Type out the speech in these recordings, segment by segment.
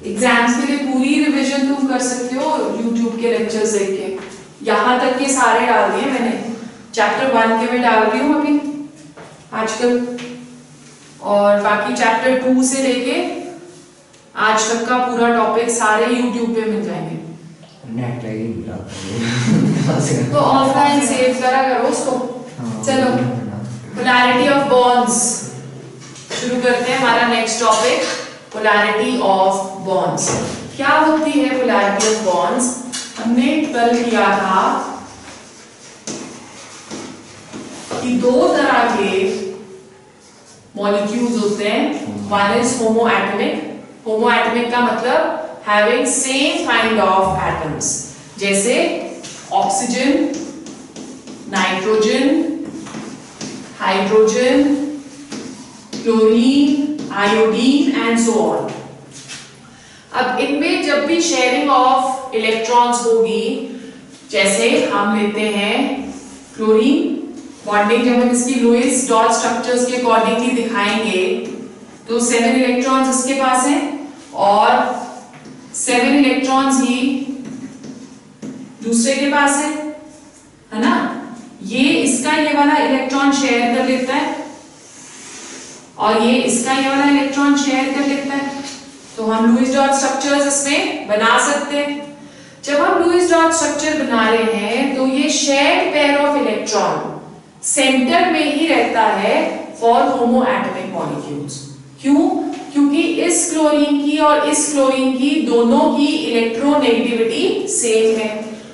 Exams के लिए पूरी रिवीजन तुम कर सकते हो यूट्यूब के लेक्चर्स देख के। यहाँ तक के सारे डाल दिए मैंने, चैप्टर 1 के मैं डाल रही हूँ अभी आजकल, और बाकी चैप्टर 2 से लेके आज तक का पूरा टॉपिक सारे यूट्यूब पे मिल जाएंगे। तो ऑफलाइन सेव करा करो उसको। चलो, पोलैरिटी ऑफ बॉन्ड्स शुरू करते हैं। हमारा next topic polarity of bonds. क्या होती है पोलैरिटी ऑफ बॉन्ड्स? हमने कल किया था कि दो तरह के मॉलिक्यूल्स होते हैं। One is होमोएटमिक। होमोएटमिक का मतलब having same kind of atoms, जैसे oxygen, nitrogen, hydrogen, chlorine, iodine and so on. अब इनमें जब भी शेयरिंग ऑफ इलेक्ट्रॉन्स होगी, जैसे हम लेते हैं क्लोरीन, बॉन्डिंग जब हम इसकी लुईस डॉट स्ट्रक्चर्स के अकॉर्डिंगली दिखाएंगे तो 7 इलेक्ट्रॉन्स इसके पास हैं और 7 इलेक्ट्रॉन्स ही दूसरे के पास है ना। ये इसका ये वाला इलेक्ट्रॉन शेयर कर लेता है और ये इसका ये वाला इलेक्ट्रॉन शेयर कर लेता है, तो हम लुईस डॉट स्ट्रक्चर्स इसमें बना सकते हैं। जब हम लुईस डॉट स्ट्रक्चर बना रहे हैं तो ये shared pair of electron centre में ही रहता है फॉर होमोएटमिक मॉलिक्यूल्स। क्यों? क्योंकि इस क्लोरीन की और इस क्लोरीन की दोनों की इलेक्ट्रोनेगेटिविटी सेम है,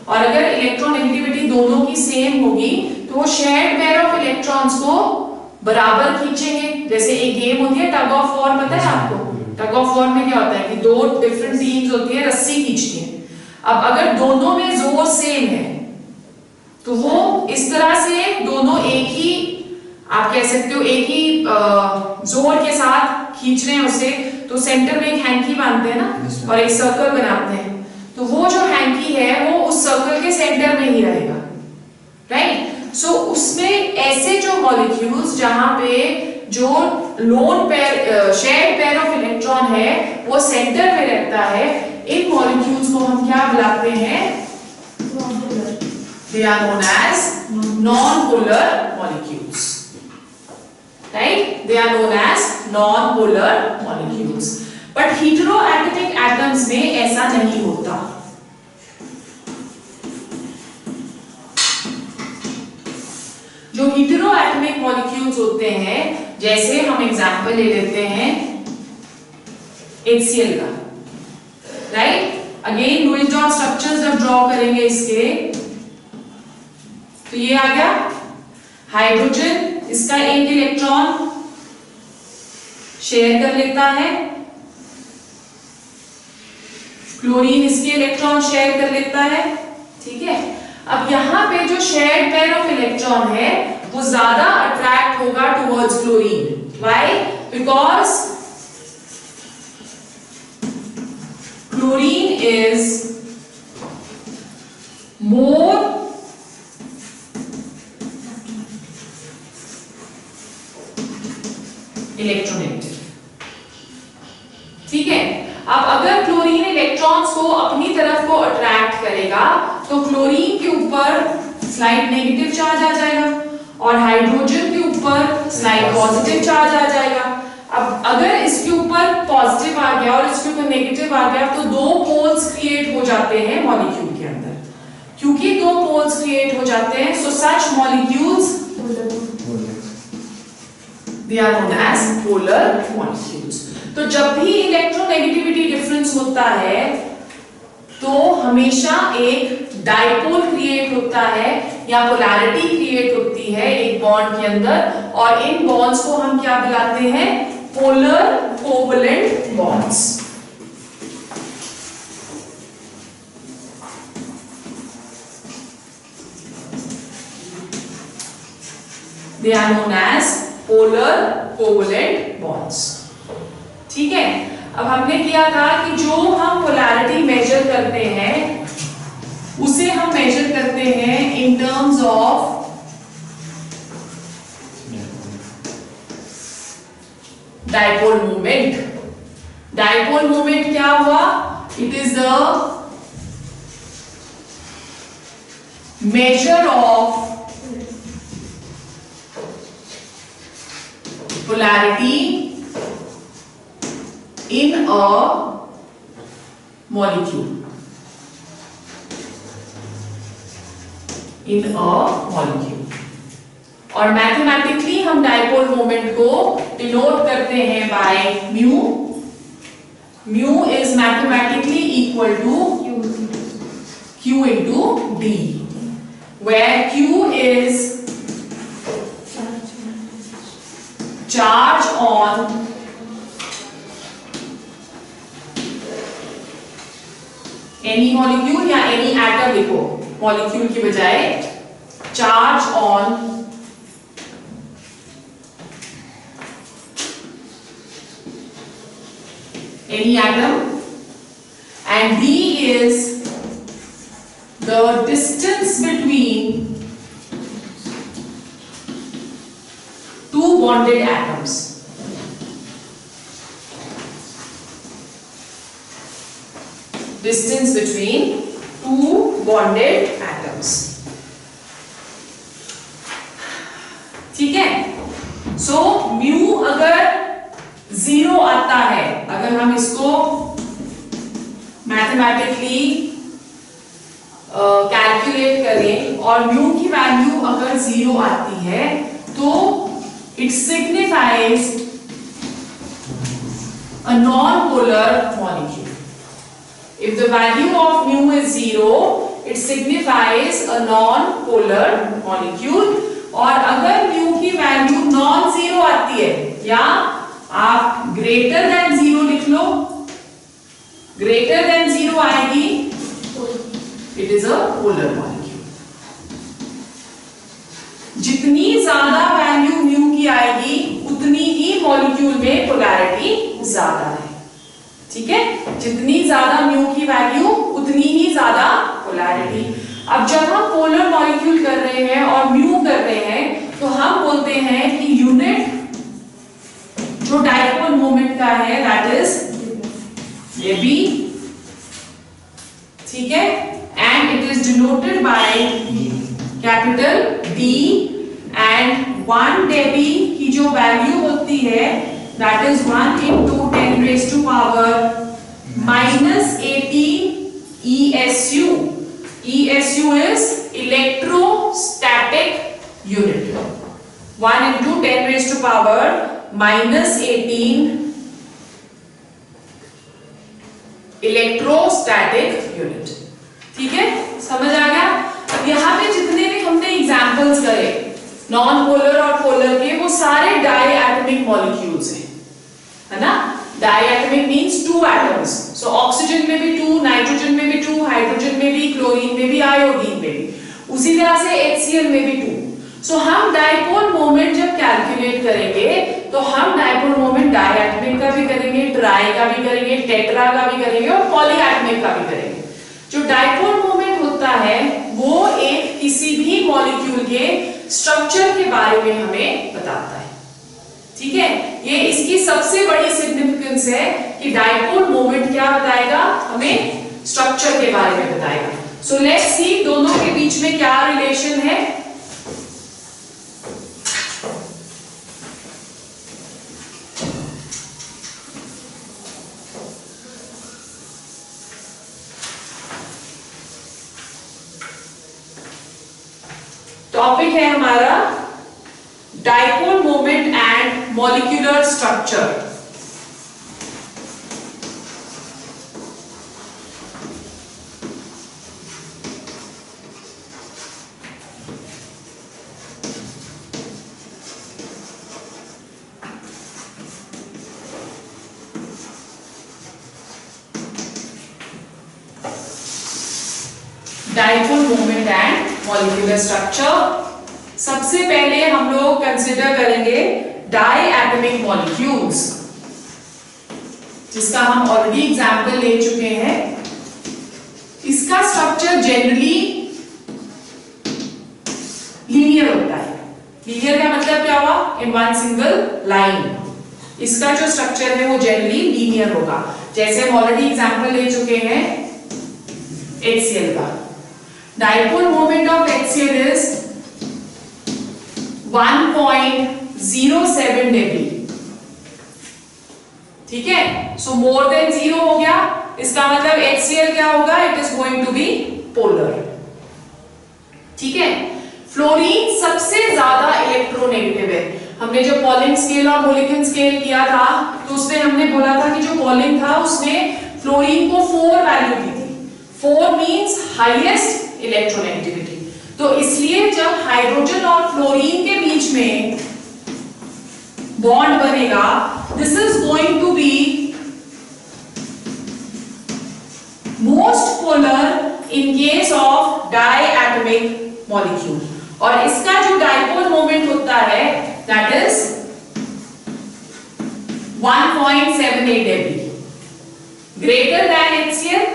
और अगर इलेक्ट्रोनेगेटिविटी दोनों की सेम होगी तो वो शेयर्ड पेयर ऑफ इलेक्ट्रॉन्स को बराबर खींचेंगे। जैसे एक गेम होती है टग ऑफ वॉर, पता है आपको? टग ऑफ वॉर में क्या होता है कि दो डिफरेंट टीम्स होती है, रस्सी खींचती है। अब अगर दोनों में जोर सेम है तो वो इस तरह से दोनों एक ही, आप कह सकते हो एक ही जोर के साथ खींच रहे हैं उसे, तो सेंटर में एक हैंकी बांधते हैं ना और एक सर्कल बनाते हैं, तो वो जो हैंकी है वो उस सर्कल के सेंटर में ही रहेगा, राइट। सो उसमें ऐसे जो मॉलिक्यूल्स जहां पे जो lone pair shared pair of electron है वो सेंटर में रहता है, इन मॉलिक्यूल्स को हम क्या बुलाते हैं? They are known as non-polar molecules, right? They are known as non-polar molecules. But heteroatomic atoms में ऐसा नहीं होता। जो heteroatomic molecules होते हैं, जैसे हम एग्जाम्पल ले लेते हैं HCl का, right? Again Lewis dot structures जब ड्रॉ करेंगे इसके, तो ये आ गया हाइड्रोजन, इसका एक इलेक्ट्रॉन शेयर कर लेता है, क्लोरीन इसके इलेक्ट्रॉन शेयर कर लेता है, ठीक है। अब यहां पे जो शेयर्ड पेयर ऑफ इलेक्ट्रॉन है वो ज्यादा अट्रैक्ट होगा towards chlorine. Why? Because chlorine is more electronegative, ठीक है। अब अगर क्लोरीन इलेक्ट्रॉन्स को अपनी तरफ को अट्रैक्ट करेगा तो क्लोरीन के ऊपर स्लाइड नेगेटिव चार्ज आ जाएगा और हाइड्रोजन के ऊपर स्लाइड पॉजिटिव चार्ज आ जाएगा। अब अगर इसके ऊपर पॉजिटिव आ गया और इसके ऊपर नेगेटिव आ गया तो दो पोल्स क्रिएट हो जाते हैं मॉलिक्यूल के अंदर। क्योंकि दो पोल्स क्रिएट हो जाते हैं, सो सच molecules they are known as polar molecules। तो जब भी इलेक्ट्रोनेगेटिविटी डिफरेंस होता है तो हमेशा एक डाइपोल क्रिएट होता है या पोलैरिटी क्रिएट होती है एक बॉन्ड के अंदर, और इन बॉन्ड्स को हम क्या बुलाते हैं? Polar covalent bonds. They are known as polar covalent bonds, ठीक है। अब हमने किया था कि जो हम पोलैरिटी मेजर करते हैं उसे हम मेजर करते हैं in terms of dipole moment. Dipole moment क्या हुआ? It is the measure of polarity in a molecule. In a molecule. और मैथमेटिकली हम डाइपोल मोमेंट को डिनोट करते हैं by mu. Mu is mathematically equal to Q into D, where Q is charge on any molecule या any atom लिखो, molecule की बजाय charge on any atom, and D is the distance between two bonded atoms. Distance between two bonded atoms. ठीक है? So mu अगर 0 आता है, अगर हम इसको मैथमेटिकली कैलकुलेट करें और म्यू की वैल्यू अगर 0 आती है तो it signifies a non polar molecule. If the value of mu is 0, it signifies a non polar molecule. और अगर म्यू की वैल्यू नॉन 0 आती है या आप ग्रेटर देन 0 लिख लो, ग्रेटर देन 0 आएगी, it is a polar molecule. जितनी ज्यादा वैल्यू म्यू की आएगी उतनी ही मॉलिक्यूल में पोलैरिटी ज्यादा है. ठीक है? जितनी ज्यादा म्यू की वैल्यू उतनी ही ज्यादा पोलैरिटी. अब जब हम पोलर मॉलिक्यूल कर रहे हैं और म्यू कर रहे हैं तो हम बोलते हैं कि यूनिट जो डाइपोल मोमेंट का है दैट इज ये बी. ठीक है? And it is denoted by capital D, and 1 dB की जो वैल्यू होती है that is 1 into 10 raised to power minus 18 ESU. ESU is electrostatic unit. 1 into 10 raised to power minus 18 electrostatic unit. ठीक है? समझ आ गया? अब यहाँ पे जितने भी हमने एग्जांपल्स करे नॉन पोलर और पोलर के, वो सारे डाईएटॉमिक मॉलिक्यूल्स हैं, है ना? डाईएटॉमिक मींस 2 एटम्स. सो ऑक्सीजन में भी 2, नाइट्रोजन में भी 2, हाइड्रोजन में भी, क्लोरीन में भी, आयोडीन में भी. उसी तरह से HCl में भी 2. सो हम डाइपोल मोमेंट जब कैलकुलेट करेंगे तो हम डाइपोल मोमेंट डाईएटॉमिक का भी करेंगे, ट्राई का भी करेंगे, टेट्रा का भी करेंगे और पॉलीएटॉमिक का भी करेंगे. जो डाइपोल मोमेंट होता है वो एक किसी भी मॉलिक्यूल के स्ट्रक्चर के बारे में हमें बताता है. ठीक है? ये इसकी सबसे बड़ी सिग्निफिकेंस है कि डाइपोल मोमेंट क्या बताएगा? हमें स्ट्रक्चर के बारे में बताएगा. सो लेट्स सी दोनों के बीच में क्या रिलेशन है. टॉपिक है हमारा dipole moment and molecular structure. Dipole moment and molecular structure. सबसे पहले हम लोग कंसिडर करेंगे डाईएटॉमिक मॉलिक्यूल्स, जिसका हम ऑलरेडी एग्जांपल ले चुके हैं. इसका स्ट्रक्चर जनरली लीनियर होता है. लीनियर का मतलब क्या हुआ? In one single line. इसका जो स्ट्रक्चर है वो जनरली लीनियर होगा। जैसे हम ऑलरेडी एग्जांपल ले चुके हैं HCl का। Dipole moment of HCl is 1.07 debye. ठीक है, सो मोर देन 0 हो गया, इसका मतलब HCl क्या होगा, it is going to be polar. ठीक है, फ्लोरीन सबसे ज्यादा इलेक्ट्रोनेगेटिव है। हमने जो पॉलिंग स्केल और मोलिकन स्केल किया था तो उसमें हमने बोला था कि जो पॉलिंग था उसने फ्लोरीन को 4 वैल्यू दी थी। 4 मींस हाईएस्ट इलेक्ट्रोनेगेटिविटी। तो इसलिए जब हाइड्रोजन और फ्लोरीन के बीच में बॉन्ड बनेगा, this is going to be most polar in case of diatomic molecule. और इसका जो डाइपोल मोमेंट होता है that is 1.78 debye, greater than HCl।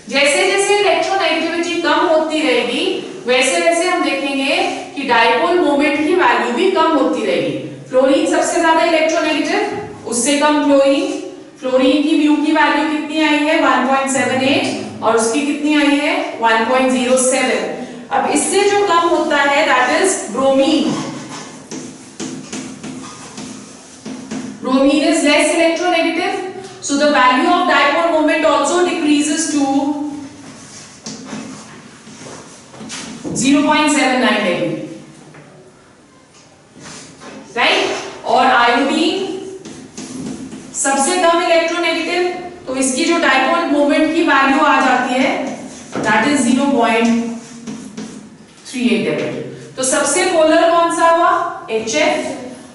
जैसे जैसे इलेक्ट्रोनेगेटिविटी कम होती रहेगी वैसे वैसे हम देखेंगे कि डाइपोल मोमेंट की वैल्यू भी कम होती रहेगी। फ्लोरीन सबसे ज्यादा इलेक्ट्रोनेगेटिव, उससे कम फ्लोरीन। फ्लोरीन की म्यू की वैल्यू कितनी आई है 1.78 और उसकी कितनी आई है 1.07। अब इससे जो कम होता है that is bromine. Bromine is less electronegative, so the value of dipole moment also decreases to 0.79 degree, right? और iodine सबसे कम इलेक्ट्रोनेगेटिव, तो इसकी जो डाइपोल मोमेंट की वैल्यू आ जाती है दैट इज 0.38 degree। तो सबसे पोलर कौन सा हुआ HF,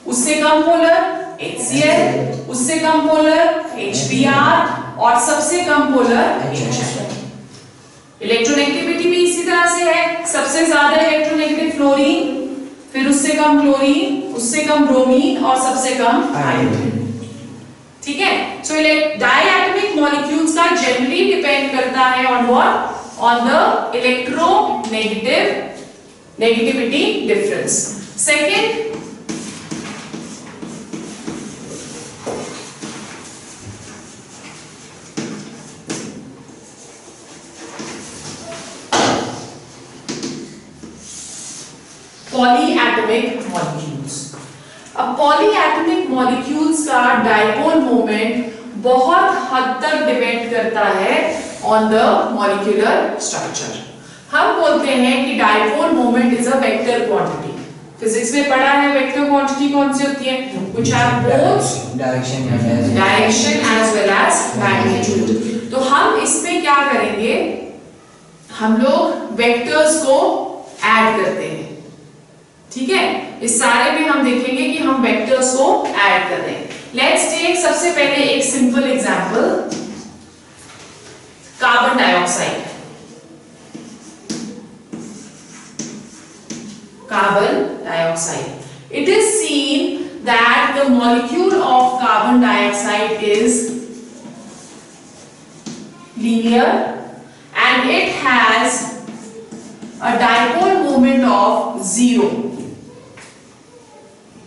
उससे कम पोलर HCl, उससे कम पोलर HBr और सबसे कम पोलर HF। इलेक्ट्रोनेगेटिविटी भी इसी तरह से है, सबसे ज्यादा इलेक्ट्रोनेगेटिव फ्लोरीन, फिर उससे कम क्लोरीन, उससे कम ब्रोमीन और सबसे कम आयोडीन। ठीक है, सो डायएटॉमिक मॉलिक्यूल्स का जनरली डिपेंड करता है on what, on the negativity difference. Second, polyatomic molecules. अब पॉलीएटॉमिक मॉलिक्यूल्स का डाइपोल मोमेंट बहुत हद तक डिपेंड करता है ऑन द मॉलिक्यूलर स्ट्रक्चर। हम बोलते हैं कि dipole moment is a vector quantity. Physics में पढ़ा है वेक्टर क्वांटिटी कौन सी होती है, which have both direction as well as magnitude. तो हम इसमें क्या करेंगे, हम लोग वेक्टर्स को ऐड करते हैं। ठीक है, इस सारे में हम देखेंगे कि हम वेक्टर्स को ऐड कर रहे हैं। लेट्स टेक सबसे पहले एक simple example, carbon dioxide. Carbon dioxide. It is seen that the molecule of carbon dioxide is linear and it has a dipole moment of 0.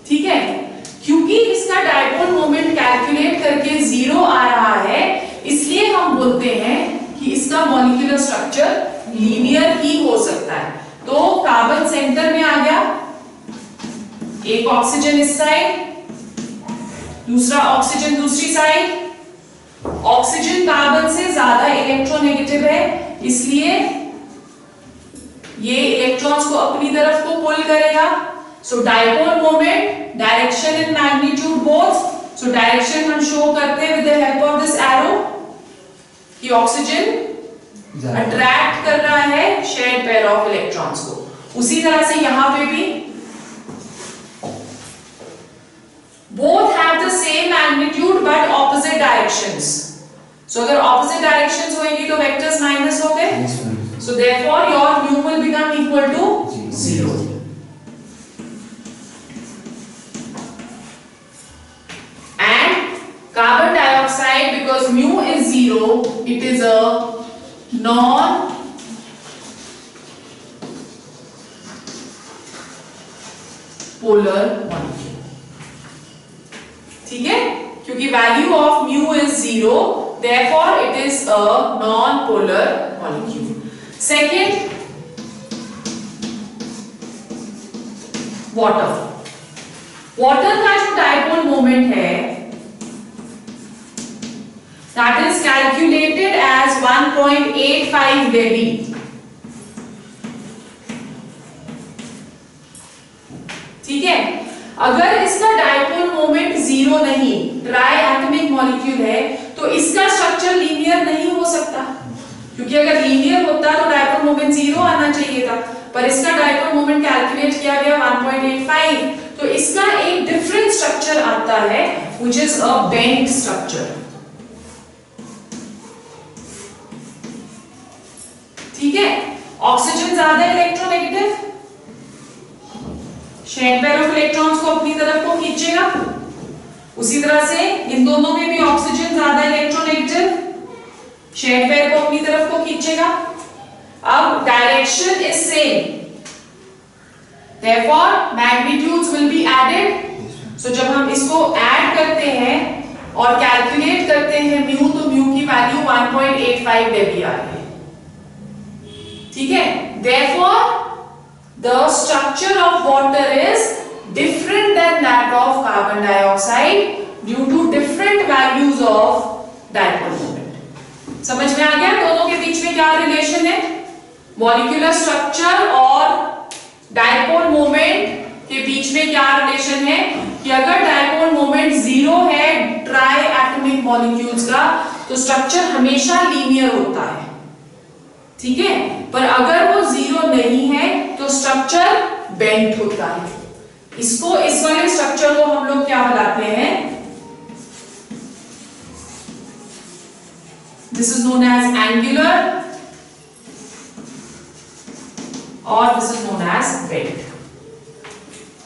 ठीक है, क्योंकि इसका डाइपोल मोमेंट कैलकुलेट करके 0 आ रहा है, इसलिए हम बोलते हैं कि इसका मॉलिक्यूलर स्ट्रक्चर लीनियर ही हो सकता है। तो कार्बन सेंटर में आ गया, एक ऑक्सीजन इस साइड, दूसरा ऑक्सीजन दूसरी साइड। ऑक्सीजन कार्बन से ज्यादा इलेक्ट्रोनेगेटिव है, इसलिए ये इलेक्ट्रॉन्स को अपनी तरफ को पुल करेगा। So dipole moment, direction and magnitude both. So direction हम शो करते हैं with the help of this arrow कि ऑक्सीजन अट्रैक्ट कर रहा है शेयर्ड पेयर ऑफ इलेक्ट्रॉन्स को। उसी तरह से यहां पे भी both have the same magnitude but opposite directions. So अगर ऑपोजिट डायरेक्शंस होंगी तो वेक्टर्स माइनस हो गए, so therefore your mu will become equal to 0। And carbon dioxide, because mu is 0, it is a non polar molecule। ठीक है, क्योंकि value of mu is 0, therefore it is a non polar molecule. Second, water. Water का जो dipole moment है that is calculated as 1.85 debye. ठीक है, अगर इसका डायपोल मोमेंट 0 नहीं, ट्राई एटॉमिक मॉलिक्यूल है, तो इसका स्ट्रक्चर लीनियर नहीं हो सकता, क्योंकि अगर लीनियर होता तो डायपोल मोमेंट 0 आना चाहिए था, पर इसका डायपोल मोमेंट कैलकुलेट किया गया 1.85, तो इसका एक डिफरेंट स्ट्रक्चर आता है which is a bent structure. ठीक है, ऑक्सीजन ज्यादा electronegative, shared pair of electrons को अपनी तरफ को खींचेगा, उसी तरह से इन दोनों में भी ऑक्सीजन ज्यादा इलेक्ट्रोनेगेटिव, शेड पेयर को अपनी तरफ को खींचेगा। अब direction is same, therefore magnitudes will be added. So जब हम इसको ऐड करते हैं और कैलकुलेट करते हैं म्यू, तो म्यू की वैल्यू 1.85 डेबी आ रही है। ठीक है, therefore the structure of water is different than that of carbon dioxide due to different values of dipole moment। समझ में आ गया दोनों के बीच में क्या रिलेशन है? मॉलिक्यूलर स्ट्रक्चर और डायपोल मोमेंट के बीच में क्या रिलेशन है कि अगर डायपोल मोमेंट 0 है ट्राई एटॉमिक मॉलिक्यूल्स का, तो स्ट्रक्चर हमेशा लीनियर होता है। ठीक है, पर अगर वो 0 नहीं है तो स्ट्रक्चर बेंट होता है। इसको, इस वाले स्ट्रक्चर को हम लोग क्या बुलाते हैं? This is known as angular और this is known as bent.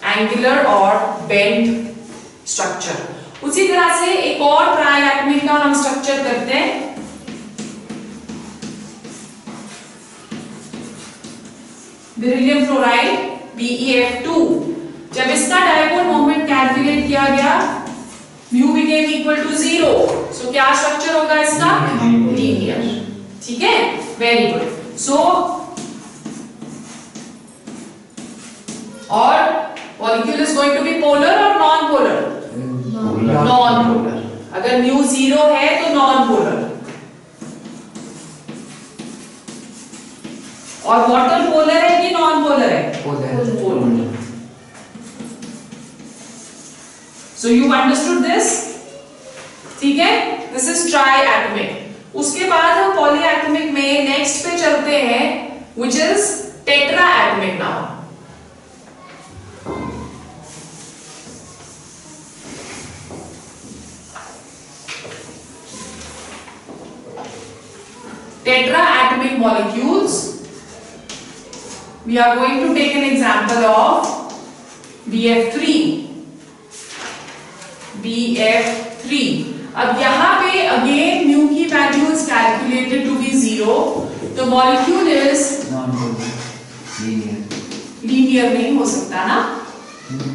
Angular और बेंट स्ट्रक्चर। उसी तरह से एक और ट्राई एटॉमिक का हम स्ट्रक्चर करते हैं, बेरिलियम फ्लोराइड BeF2। जब इसका डायपोल मोमेंट कैलकुलेट किया गया, म्यू बिकेम इक्वल टू 0, सो क्या स्ट्रक्चर होगा इसका? लीनियर। ठीक है, वेरी गुड। सो और molecule is going to be polar और नॉन पोलर? Non polar. अगर म्यू 0 है तो नॉन पोलर, और वाटर पोलर है कि नॉन पोलर है? Polar. So you understood this? ठीक है, दिस इज ट्राई एटॉमिक। उसके बाद हम पॉली एटॉमिक में नेक्स्ट पे चलते हैं which is tetra atomic now. Tetraatomic molecules, we are going to take an example of BF3। BF3, अब यहां पे अगेन म्यू की value is calculated to be 0, तो मॉलिक्यूल इज लीनियर नहीं हो सकता ना,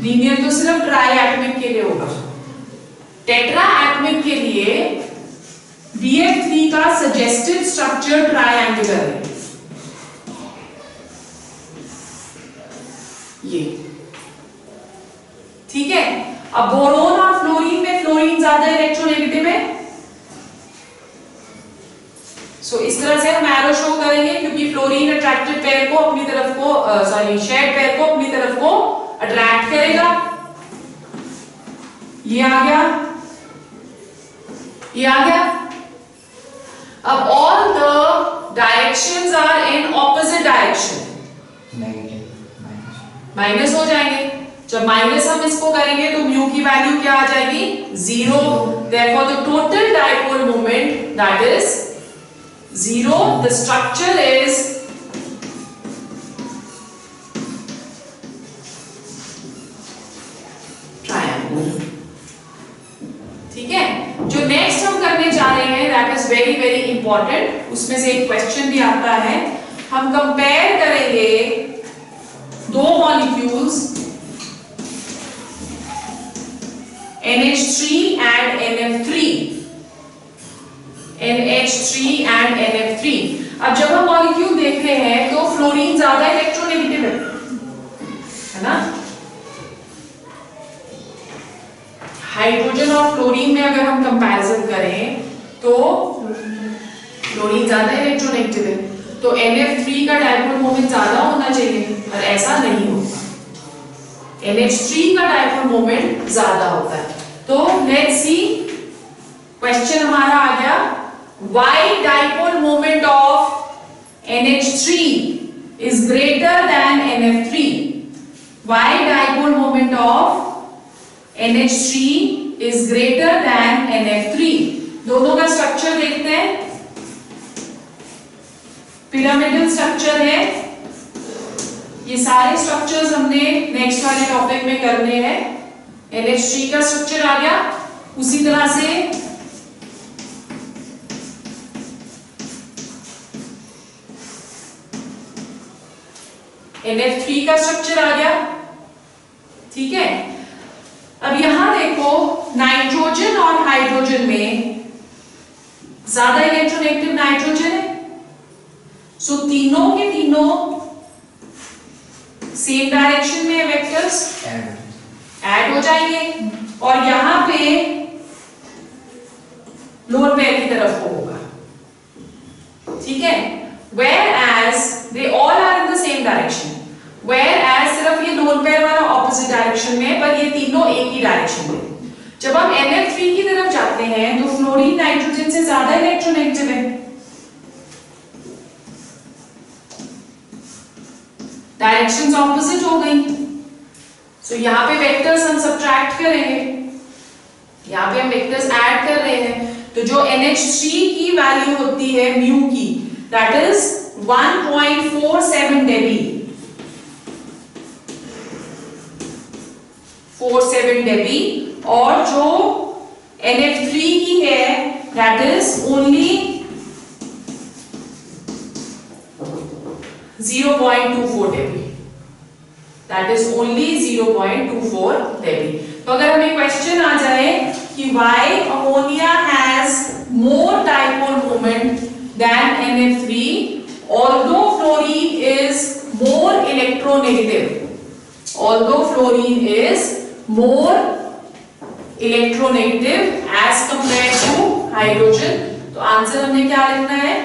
लीनियर तो सिर्फ ट्राई एटॉमिक के लिए होगा। टेट्रा एटॉमिक के लिए BF3 का सजेस्टेड स्ट्रक्चर ट्रायंगुलर है, ये। ठीक है, अब बोरोन और फ्लोरीन में फ्लोरीन ज्यादा इलेक्ट्रोनेगेटिव है, सो इस तरह से हम एरो शो करेंगे, क्योंकि फ्लोरीन अट्रैक्टेड पेयर को अपनी तरफ को, शेड पेयर को अपनी तरफ को अट्रैक्ट करेगा। ये आ गया, ये आ गया। अब all the directions are in opposite direction, minus हो जाएंगे। जब माइनस हम इसको करेंगे तो म्यू की वैल्यू क्या आ जाएगी? 0। therefore the total dipole moment that is 0. the structure is triangle। ठीक है, जो नेक्स्ट हम करने जा रहे हैं that is very very important, उसमें से एक क्वेश्चन भी आता है। हम कंपेयर करेंगे दो molecules NH3 and NF3, NH3 and NF3। अब जब हम मॉलिक्यूल देख रहे हैं तो फ्लोरीन ज्यादा इलेक्ट्रोनेगेटिव है ना। हाइड्रोजन और फ्लोरीन में अगर हम कंपैरिजन करें तो फ्लोरीन ज्यादा इलेक्ट्रोनेगेटिव है, तो NF3 का डायपोल मोमेंट ज्यादा होना चाहिए, पर ऐसा नहीं होता। NH3 का डायपोल मोमेंट ज्यादा होता है। तो लेट्स सी, क्वेश्चन हमारा आ गया, why dipole moment of NH3 is greater than NF3? Why dipole moment of NH3 is greater than NF3? दोनों का स्ट्रक्चर देखते हैं। पिरामिडल स्ट्रक्चर है, ये सारे स्ट्रक्चर्स हमने नेक्स्ट वाले टॉपिक में करने हैं। NH3 का स्ट्रक्चर आ गया, उसी तरह से NF3 का स्ट्रक्चर आ गया, ठीक है। अब यहां देखो, नाइट्रोजन और हाइड्रोजन में ज्यादा इलेक्ट्रोनेगेटिव नाइट्रोजन है, सो तीनों के तीनों सेम डायरेक्शन में वेक्टर्स ऐड हो जाएंगे, और यहां पे लोअर पेयर की तरफ को होगा, ठीक है। Whereas they all are in the same direction, whereas सिर्फ ये लोअर पेयर वाला ऑपोजिट डायरेक्शन में, पर ये तीनों एक ही डायरेक्शन में। जब हम NF3 की तरफ जाते हैं तो फ्लोरीन नाइट्रोजन से ज्यादा इलेक्ट्रोनेगेटिव है, डायरेक्शंस ऑपोजिट हो गई, सो यहाँ पे वेक्टर्स हम सब्ट्रैक्ट करेंगे, यहाँ पे हम वेक्टर्स ऐड कर रहे हैं, तो जो NH3 की वैल्यू होती है म्यू की, दैट इज 1.47 डेबी, 47 डेबी, और जो NF3 की है that is only 0.24 debye, that is only 0.24 debye. तो अगर हमें क्वेश्चन आ जाए कि why ammonia has more dipole moment than NF3 although fluorine is more electronegative, although fluorine is more electronegative as compared to hydrogen, तो answer हमने क्या लिखना है,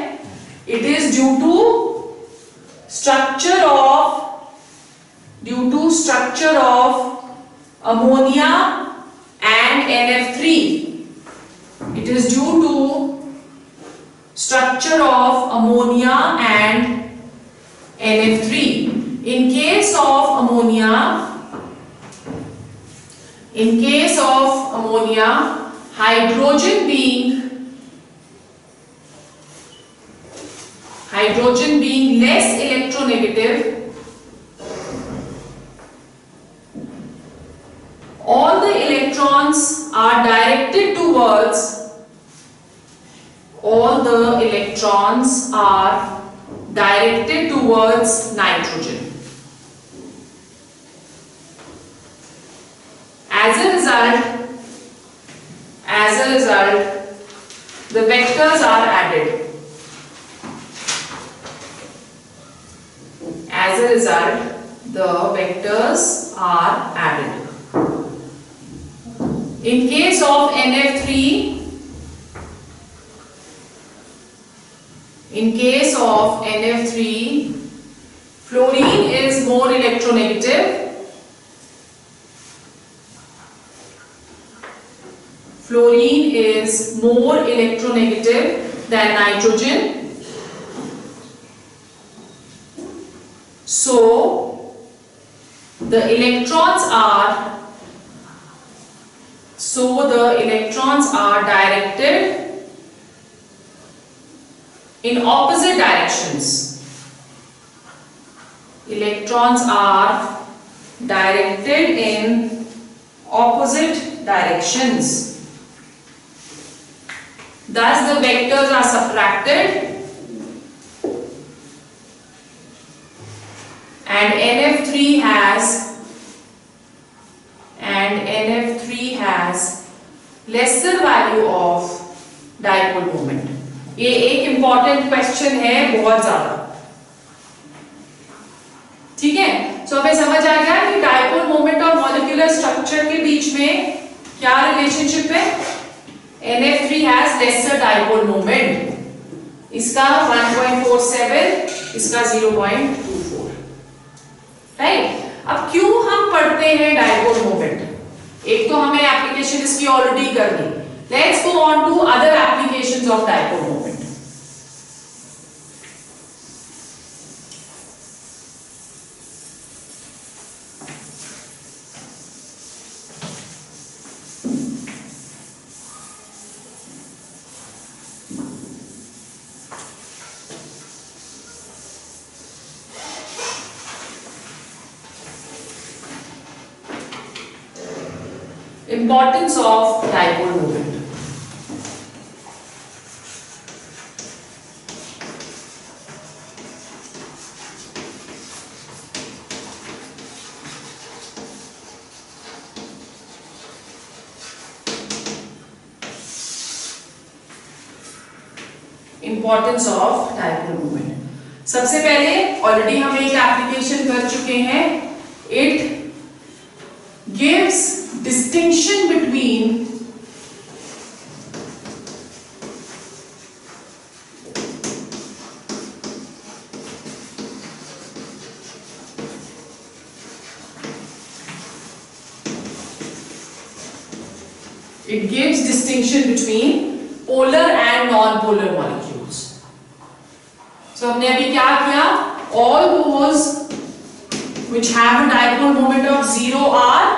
it is due to structure of ammonia and NF3, it is due to structure of ammonia and NF3. In case of ammonia, hydrogen being less electronegative, all the electrons are directed towards nitrogen. As a result, the vectors are added. As a result, the vectors are added. In case of NF3, fluorine is more electronegative. Fluorine is more electronegative than nitrogen. So the electrons are directed in opposite directions. Electrons are directed in opposite directions. Thus the vectors are subtracted and NF3 has lesser value of dipole moment. ये एक important question है बहुत ज्यादा, ठीक है। सो हमें समझ आ गया कि डाइपोल मोमेंट और मॉलिक्यूलर स्ट्रक्चर के बीच में क्या रिलेशनशिप है। NF3 has laser dipole moment, इसका 1.47, इसका 0.24, राइट। अब क्यों हम पढ़ते हैं डाइपोल मोमेंट? एक तो हमें एप्लीकेशन इसकी ऑलरेडी कर दी। Let's go on to other applications of dipole moment. Importance of dipole moment. Importance of dipole moment. सबसे पहले ऑलरेडी हम एक एप्लीकेशन कर चुके हैं। It gives distinction between polar and non-polar molecules. So हमने अभी क्या किया? All those which have a dipole moment of 0 are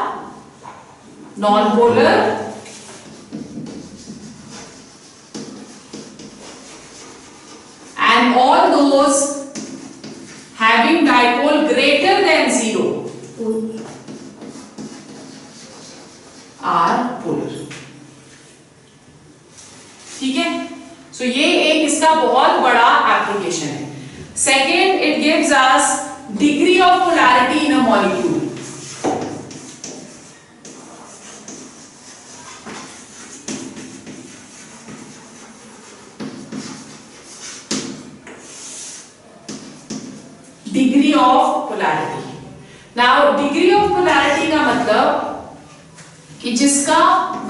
non-polar and all those having dipole greater than 0 are polar. ठीक है। सो ये एक इसका बहुत बड़ा एप्लीकेशन है। Second, it gives us degree of polarity in a molecule. Degree of polarity. Now degree of polarity का मतलब कि जिसका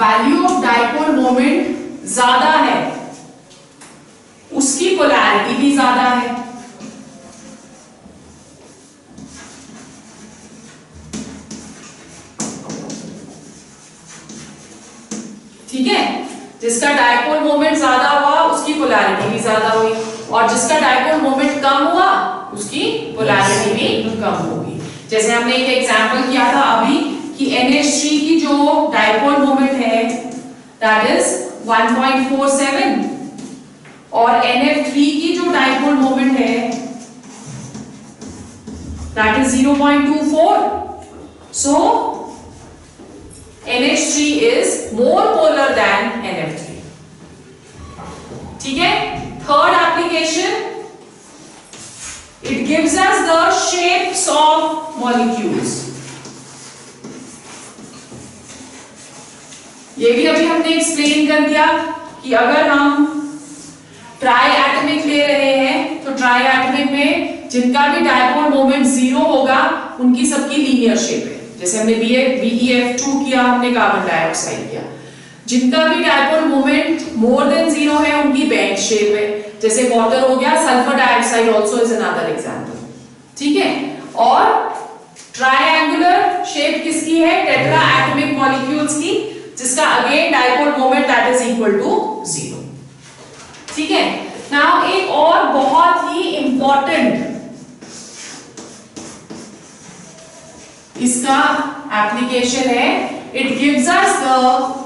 वैल्यू ऑफ डाइपोल मोमेंट ज्यादा है उसकी पोलैरिटी भी ज्यादा है। ठीक है, जिसका डाइपोल मोमेंट ज्यादा हुआ उसकी पोलैरिटी भी ज्यादा हुई, और जिसका डाइपोल मोमेंट कम हुआ उसकी पोलैरिटी भी कम होगी। जैसे हमने एक एग्जांपल किया था अभी कि NH3 की जो डाइपोल मोमेंट है दैट इज 1.47 और NF3 की जो डाइपोल मोमेंट है that is 0.24। So NH3 is more polar than NF3। ठीक है। Third application, it gives us the shapes of molecules। ये भी अभी हमने एक्सप्लेन कर दिया कि अगर हम ट्राई एटमिक ले रहे हैं तो ट्राई एटमिक में जिनका भी डाइपोल मोमेंट 0 होगा उनकी सबकी लीनियर शेप है। जैसे हमने BeF2 किया, हमने कार्बन डाइऑक्साइड किया। जिनका भी डाइपोल मोमेंट मोर देन 0 है उनकी बेंड शेप है। जैसे वाटर हो गया, sulphur dioxide also is another example. ठीक है। और ट्रायंगुलर शेप किसकी है? टेट्रा एटमिक मॉलिक्यूल्स की, जिसका again dipole moment that is equal to 0। ठीक है। नाउ एक और बहुत ही इंपॉर्टेंट इसका एप्लीकेशन है, it gives us the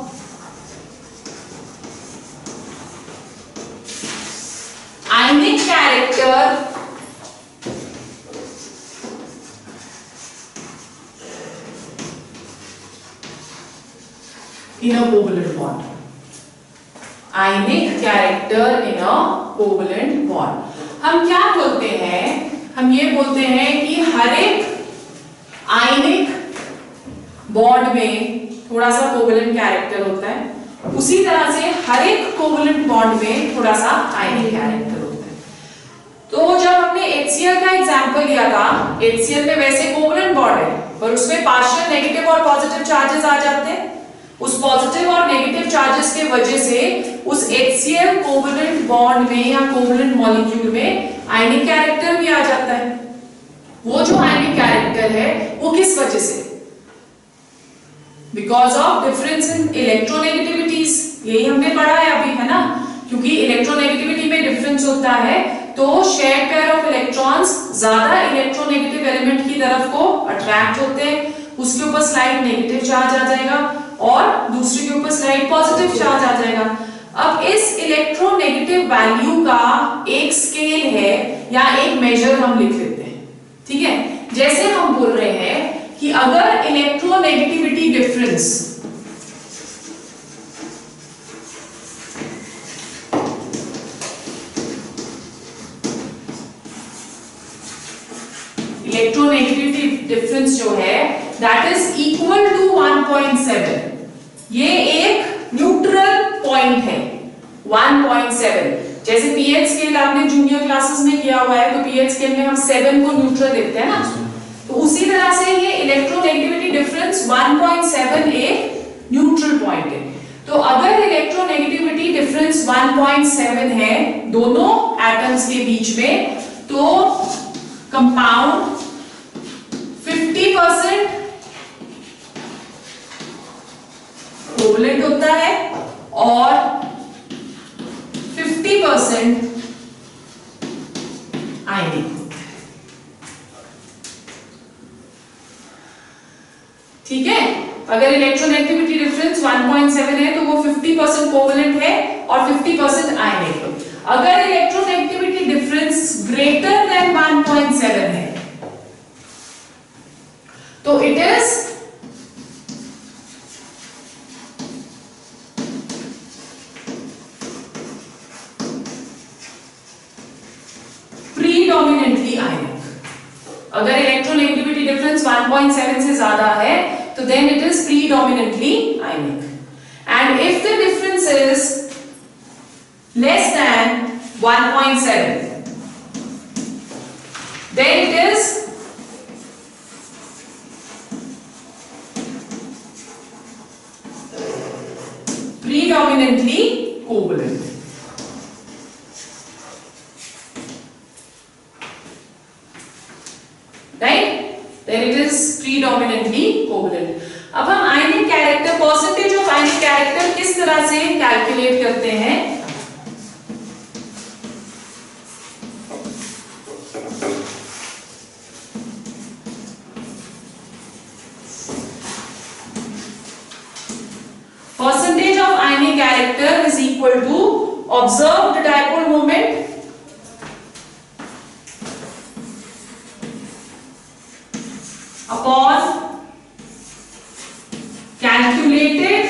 ionic character in a covalent bond। ionic character in a covalent bond। हम क्या बोलते हैं? हम ये बोलते हैं कि हर एक आयनिक बॉन्ड में थोड़ा सा कोवेलेंट कैरेक्टर होता है उसी तरह से हर एक कोवलेंट बॉन्ड में थोड़ा सा आयनिक कैरेक्टर होता है। तो जब हमने HCl का एग्जांपल लिया था, HCl में वैसे कोवलेंट बॉन्ड है पर उसमें पार्शियल नेगेटिव और पॉजिटिव चार्जेस आ जाते हैं। उस पॉजिटिव और नेगेटिव चार्जेस के वजह से उस HCl कोवलेंट बॉन्ड में या कोवलेंट मॉलिक्यूल में आयनिक कैरेक्टर भी आ जाता है। वो जो आयनिक कैरेक्टर है वो किस वजह से? Because of difference in electronegativities. यही हमने पढ़ा है अभी, है ना? क्योंकि इलेक्ट्रोनेगेटिविटी में डिफरेंस होता है तो शेयर्ड पेयर ऑफ इलेक्ट्रॉन्स ज्यादा इलेक्ट्रोनेगेटिव एलिमेंट की तरफ को अट्रैक्ट होते हैं, उसके ऊपर स्लाइड नेगेटिव चार्ज आ जाएगा और दूसरे के ऊपर स्लाइड पॉजिटिव चार्ज आ जाएगा। अब इस इलेक्ट्रोनेगेटिव वैल्यू का एक स्केल है या एक मेजर हम लिख लेते हैं, ठीक है? जैसे हम बोल रहे हैं कि अगर इलेक्ट्रोनेगेटिविटी डिफरेंस जो है दैट इज इक्वल टू 1.7, ये एक न्यूट्रल पॉइंट है 1.7। जैसे पीएच स्केल आपने जूनियर क्लासेस में किया हुआ है तो पीएच स्केल में हम 7 को न्यूट्रल देखते हैं ना, तो उसी तरह से ये इलेक्ट्रोनेगेटिविटी डिफरेंस 1.7 एक न्यूट्रल पॉइंट है। तो अगर इलेक्ट्रोनेगेटिविटी डिफरेंस 1.7 है दोनों एटम्स के बीच में, तो कंपाउंड 50% कोवलेंट होता है और 50% आयनिक होता है, ठीक है? अगर इलेक्ट्रोनेगेटिविटी डिफरेंस 1.7 है तो वो 50% कोवलेंट है और 50% आयनिक है। अगर इलेक्ट्रोनेगेटिविटी डिफरेंस ग्रेटर देन 1.7 है तो इट इज प्रीडोमिनेंटली आयनिक। अगर इलेक्ट्रोनेगेटिविटी डिफरेंस 1.7 से ज्यादा है तो then it is predominantly ionic, and if the difference is less than 1.7 then it is predominantly covalent. Right? Then it is predominantly covalent. अब हम आयनिक character, percentage of ionic character किस तरह से कैलकुलेट करते हैं? Percentage of ionic character is equal to observed dipole moment upon calculated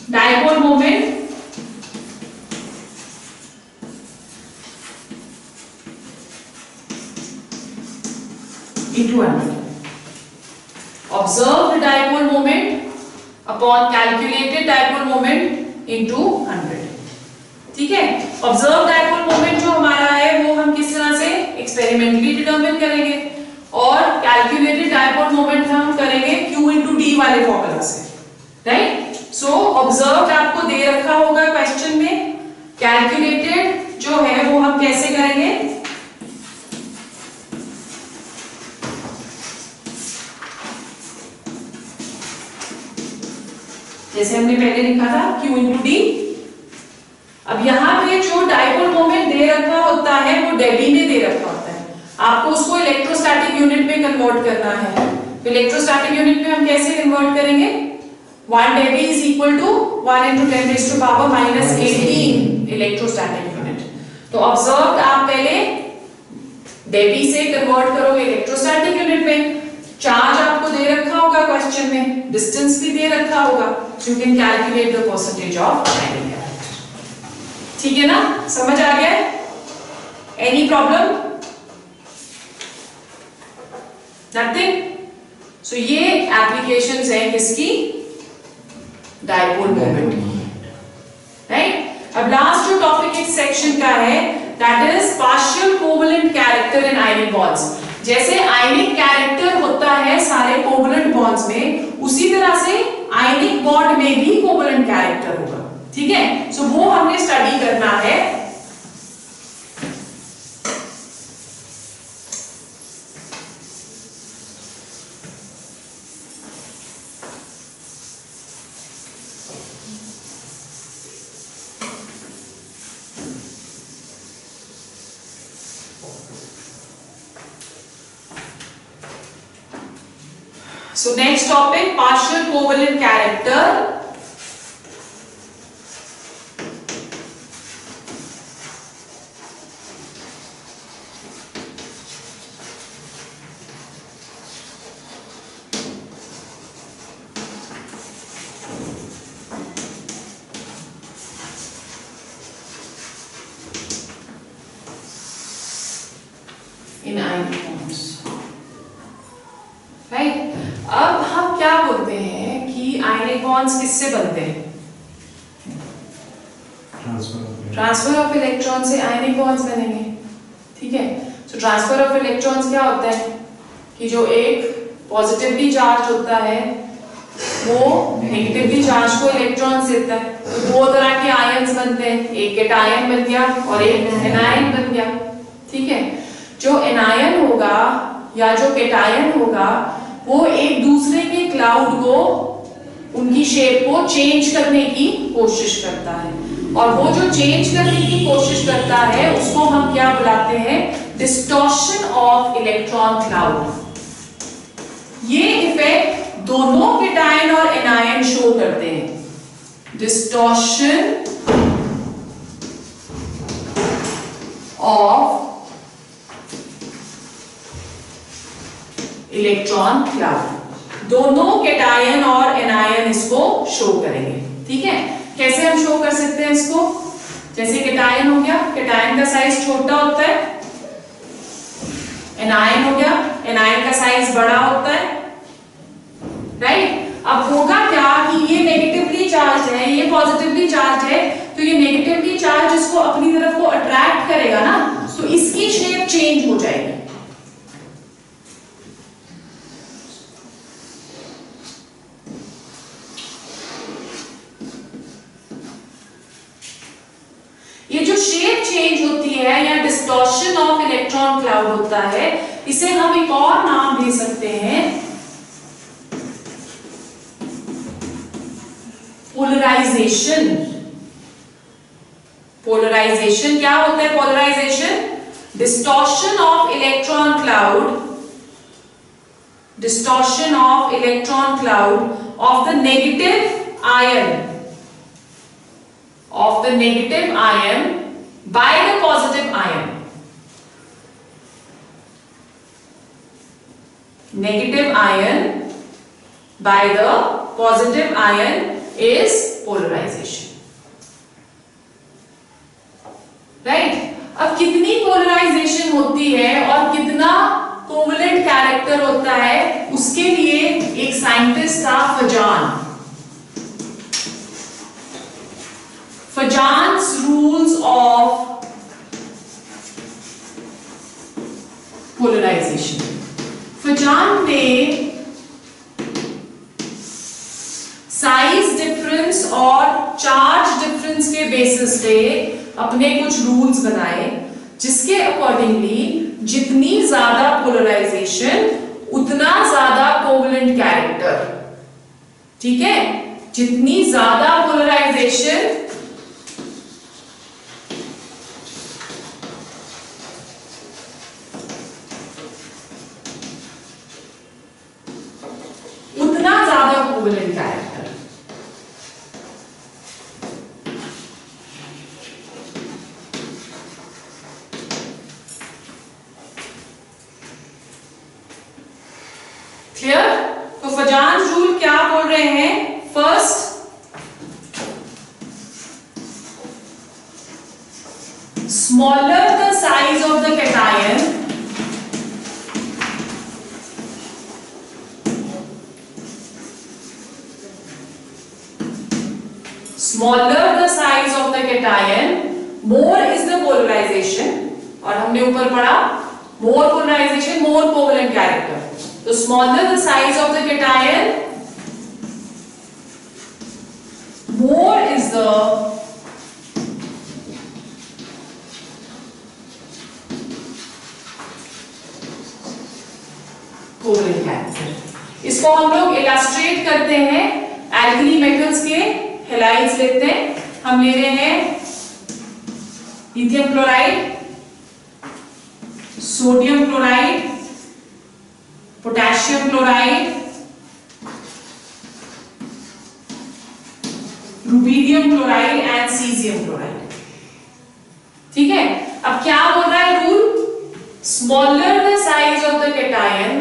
dipole moment into 100. Observed dipole moment upon calculated dipole moment into 100, ठीक है? Observe dipole moment जो हमारा है वो हम किस तरह से एक्सपेरिमेंटली डिटरमिन करेंगे और कैलकुलेटेड डाइपोल मोमेंट हम करेंगे Q into D वाले फॉर्मूला से, राइट? सो ऑब्जर्व्ड आपको दे रखा होगा क्वेश्चन में, कैलकुलेटेड जो है वो हम कैसे करेंगे? जैसे हमने पहले लिखा था Q into D। अब यहाँ पे जो डाइपोल मोमेंट दे रखा होता है वो डेबी में दे रखा होता है, आपको उसको इलेक्ट्रोस्टैटिक यूनिट में कन्वर्ट करना है। तो इलेक्ट्रोस्टैटिक यूनिट में हम कैसे कन्वर्ट करेंगे? 1 debye is equal to 1 into 10 raised to power -18 electrostatic unit. तो ऑब्जर्व आप पहले डेबी से कन्वर्ट करोगे इलेक्ट्रोस्टैटिक यूनिट में, चार्ज आपको दे रखा होगा क्वेश्चन में, डिस्टेंस भी दे रखा होगा, so you can calculate the percentage of ionic character, ठीक है ना? समझ आ गया? Any problem? नथिंग? सो ये एप्लीकेशंस हैं किसकी? Dipole moment, right. अब लास्ट जो टॉपिक इस सेक्शन का है that is partial covalent character in ionic bonds. जैसे आयनिक कैरेक्टर होता है सारे कोवलेंट बॉन्ड्स में, उसी तरह से आयनिक बॉन्ड में भी कोवलेंट कैरेक्टर होगा, ठीक है। सो वो हमने स्टडी करना है। So next topic, partial covalent character. In ionic bonds, right? अब हम क्या बोलते हैं कि आयनिक बॉन्ड्स किससे बनते हैं? ट्रांसफर ऑफ इलेक्ट्रॉन से आयनिक बॉन्ड्स बनेंगे, ठीक है। सो ट्रांसफर ऑफ इलेक्ट्रॉन्स क्या होता है कि जो एक पॉजिटिवली चार्ज होता है वो नेगेटिवली चार्ज को इलेक्ट्रॉन्स देता है। तो दो तरह के आयन्स बनते हैं, एक कैटायन बन गया और एक एनायन बन गया, ठीक है। जो एनायन होगा या जो कैटायन होगा वो एक दूसरे के क्लाउड को, उनकी शेप को चेंज करने की कोशिश करता है, और वो जो चेंज करने की कोशिश करता है उसको हम क्या बुलाते हैं? Distortion of electron cloud. ये इफेक्ट दोनों कैटायन और एनायन शो करते हैं। डिस्टॉर्शन ऑफ इलेक्ट्रॉन क्लाउड, दोनों कैटायन और एनायन इसको शो करेंगे, ठीक है। कैसे हम शो कर सकते हैं इसको? जैसे कैटायन हो गया, कैटायन का साइज छोटा होता है, एनायन हो गया, एनायन का साइज बड़ा होता है, राइट। अब होगा क्या कि ये नेगेटिवली चार्ज है, ये पॉजिटिवली चार्ज है, तो ये नेगेटिवली चार्ज इसको अपनी तरफ को अट्रैक्ट करेगा ना, तो इसकी शेप चेंज हो जाएगी। ये जो शेप चेंज होती है या डिस्टॉर्शन ऑफ इलेक्ट्रॉन क्लाउड होता है, इसे हम एक और नाम दे सकते हैं, पोलराइजेशन। पोलराइजेशन क्या होता है? Polarisation distortion of electron cloud, distortion of electron cloud of the negative ion, of the negative ion by the positive ion. Negative ion by the positive ion is polarization. Right? अब कितनी polarization होती है और कितना covalent character होता है, उसके लिए एक साइंटिस्ट था Fazan. Fajan's rules of polarization. Fajan ने साइज डिफरेंस और चार्ज डिफरेंस के बेसिस पे अपने कुछ रूल्स बनाए, जिसके अकॉर्डिंगली जितनी ज्यादा पोलराइजेशन उतना ज्यादा कोवलेंट कैरेक्टर, ठीक है। जितनी ज्यादा पोलराइजेशन उतना ज्यादा कोवलेंट कैरेक्टर। क्लियर? तो फजान रूल क्या बोल रहे हैं? First, smaller the size of the cation, Smaller the size of the cation, more is the polarization. और हमने ऊपर पढ़ा more polarization, more covalent character. तो smaller the size of the cation, more is the covalent character. इसको हम लोग illustrate करते हैं एल्कली मेटल्स के हैलाइड्स लेते हैं. हम ले रहे हैं lithium chloride, sodium chloride, potassium chloride, rubidium chloride and caesium chloride. ठीक है. अब क्या बोल रहा है rule? Smaller the size of the cation,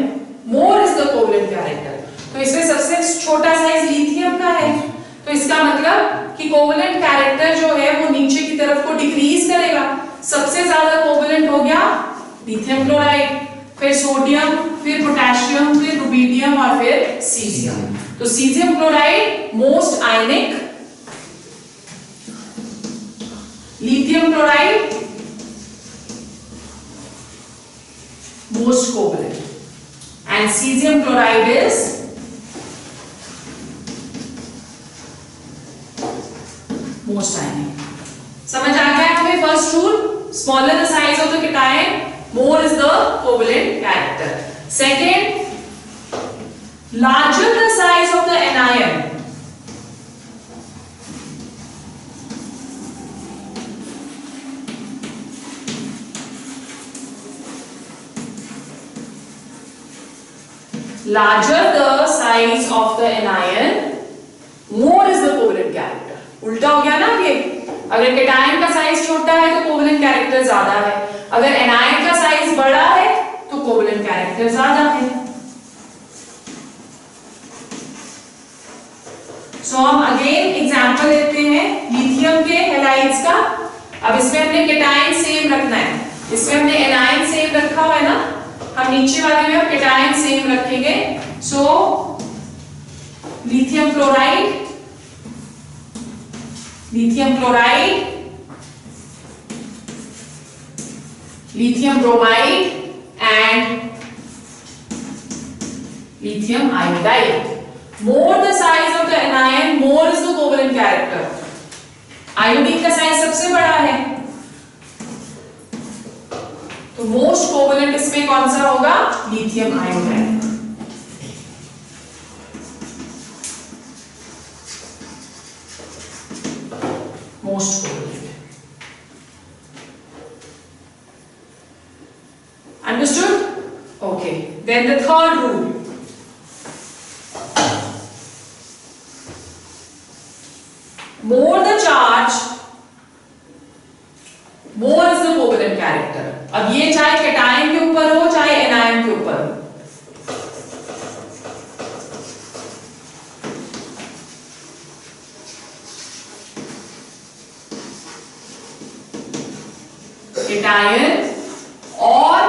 more is the covalent character. तो इसमें सबसे छोटा साइज लिथियम का है, तो इसका मतलब कि कोवलेंट कैरेक्टर जो है वो नीचे की तरफ को डिक्रीज करेगा. सबसे ज्यादा कोवलेंट हो गया लिथियम क्लोराइड, फिर सोडियम, फिर पोटेशियम, फिर रुबीडियम और फिर सीजियम. तो caesium chloride most ionic, lithium chloride most covalent, and cesium chloride is most ionic. समझ आ गया हमें first rule? Smaller the size of the cation, more is the covalent character. Second, larger the size of the anion, larger the size of the anion, more is the covalent character. उल्टा हो गया ना ये. अगर cation का size छोटा है तो कोवलेंट कैरेक्टर ज्यादा है, अगर एनायन का साइज बड़ा है तो कोवलेंट कैरेक्टर ज्यादा है. सो हम अगेन एग्जांपल लेते हैं लिथियम के हैलाइड्स का. अब इसमें हमने कैटायन सेम रखना है, इसमें हमने एनायन सेम रखा हुआ है ना, हम नीचे वाले में कैटायन सेम रखेंगे. So lithium chloride, lithium chloride, lithium bromide and lithium iodide. More the size of the anion, more is the covalent character. Iodine का साइज सबसे बड़ा है, तो मोस्ट कोवलेंट इसमें कौन सा होगा? Lithium iodide. Most covalent. Understood? Okay. Then the third rule. More the charge, more is the covalent character. अब ये चाहे कैटायन के ऊपर हो चाहे एनायन के ऊपर हो. कैटायन और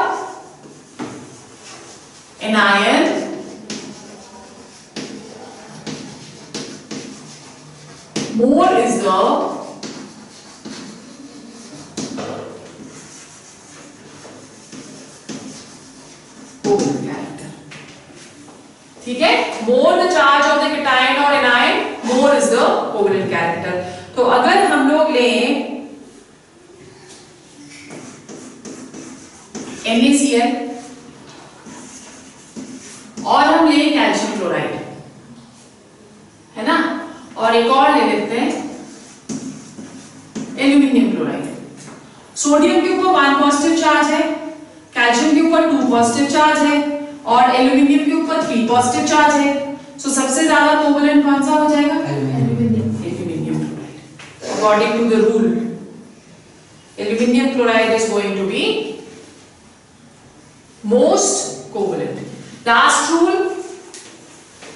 anion, more is the covalent character. ठीक है. more the charge of the cation or anion, more is the covalent character. तो अगर हम लोग लें NaCl और हम ले कैल्शियम क्लोराइड, है ना, और एक और ले लेते हैं एल्यूमिनियम क्लोराइड. सोडियम के ऊपर 1 पॉजिटिव चार्ज है, कैल्शियम के ऊपर 2 पॉजिटिव चार्ज है और एल्यूमिनियम के ऊपर 3 पॉजिटिव चार्ज है. सो सबसे ज्यादा कोवलेंट कौन सा हो जाएगा? Aluminium chloride. According to the rule, aluminium chloride is going to be most covalent. Last rule,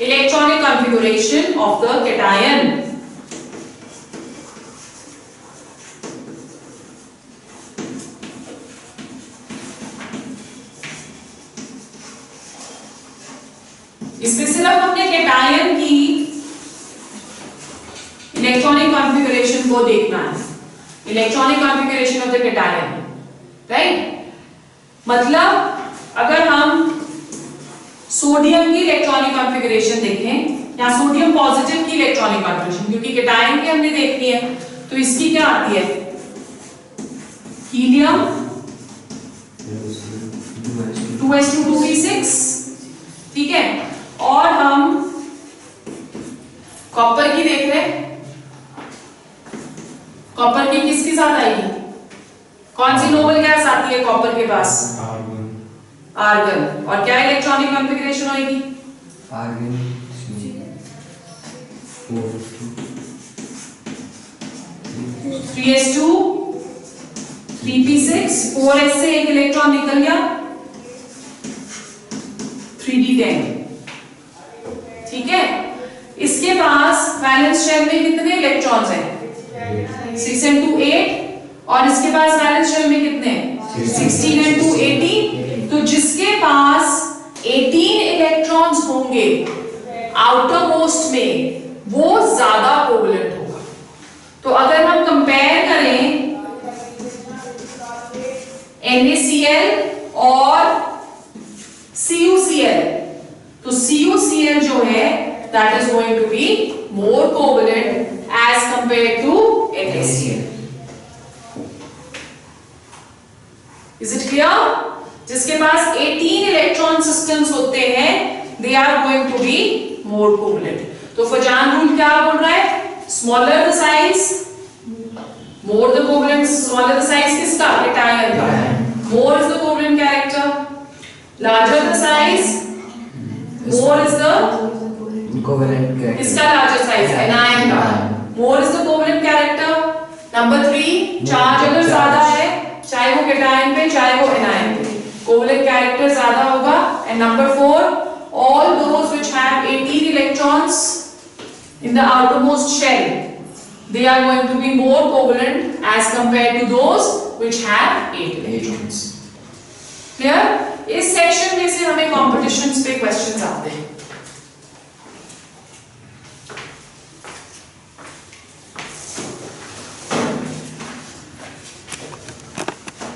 electronic configuration of the cation. इसमें सिर्फ हमने कैटायन की इलेक्ट्रॉनिक कॉन्फ़िगरेशन को देखना है, electronic configuration of the cation, right. मतलब अगर हम सोडियम की इलेक्ट्रॉनिक कॉन्फ़िगरेशन देखें या सोडियम पॉजिटिव की इलेक्ट्रॉनिक कॉन्फ़िगरेशन, क्योंकि कैटायन की हमने देखनी है, तो इसकी क्या आती है, हीलियम 2s2 ठीक है। और हम कॉपर की देख रहे हैं, कॉपर की किसके साथ आएगी, कौन सी नोबल गैस आती है कॉपर के पास, आर्गन। और क्या इलेक्ट्रॉनिक कॉन्फ़िगरेशन होगी, आर्गन 3s2 3p6, 4s से एक इलेक्ट्रॉन निकल गया, 3d10, ठीक है। इसके पास वैलेंस शेल में कितने इलेक्ट्रॉन्स हैं, 6 and 2 8, और इसके पास वैलेंस शेल में कितने हैं, 16 and 2 18। तो जिसके पास 18 इलेक्ट्रॉन्स होंगे आउटर मोस्ट में, वो ज्यादा कोवलेंट होगा। तो अगर हम कंपेयर करें NaCl और CuCl, तो CuCl जो है that is going to be more covalent as compared to NaCl. Is it clear? जिसके पास 18 इलेक्ट्रॉन सिस्टम्स होते हैं, they are going to be more covalent. तो फजान रूल क्या बोल रहा है, smaller the size, more the covalent. smaller the size किसका, cation का, more is the covalent character. larger the size, more is the covalent character. किसका larger size, anion का, more is the covalent character. number 3, charge अगर ज्यादा है, चाहे वो cation पे चाहे वो एनायन पे, कोवलेंट कैरेक्टर ज्यादा होगा। And number 4, all those which have 18 electrons in the outermost shell, they are going to be more covalent as compared to those which have 8 electrons. Clear? इस सेक्शन में से हमें कॉम्पिटिशन्स पे questions आते हैं।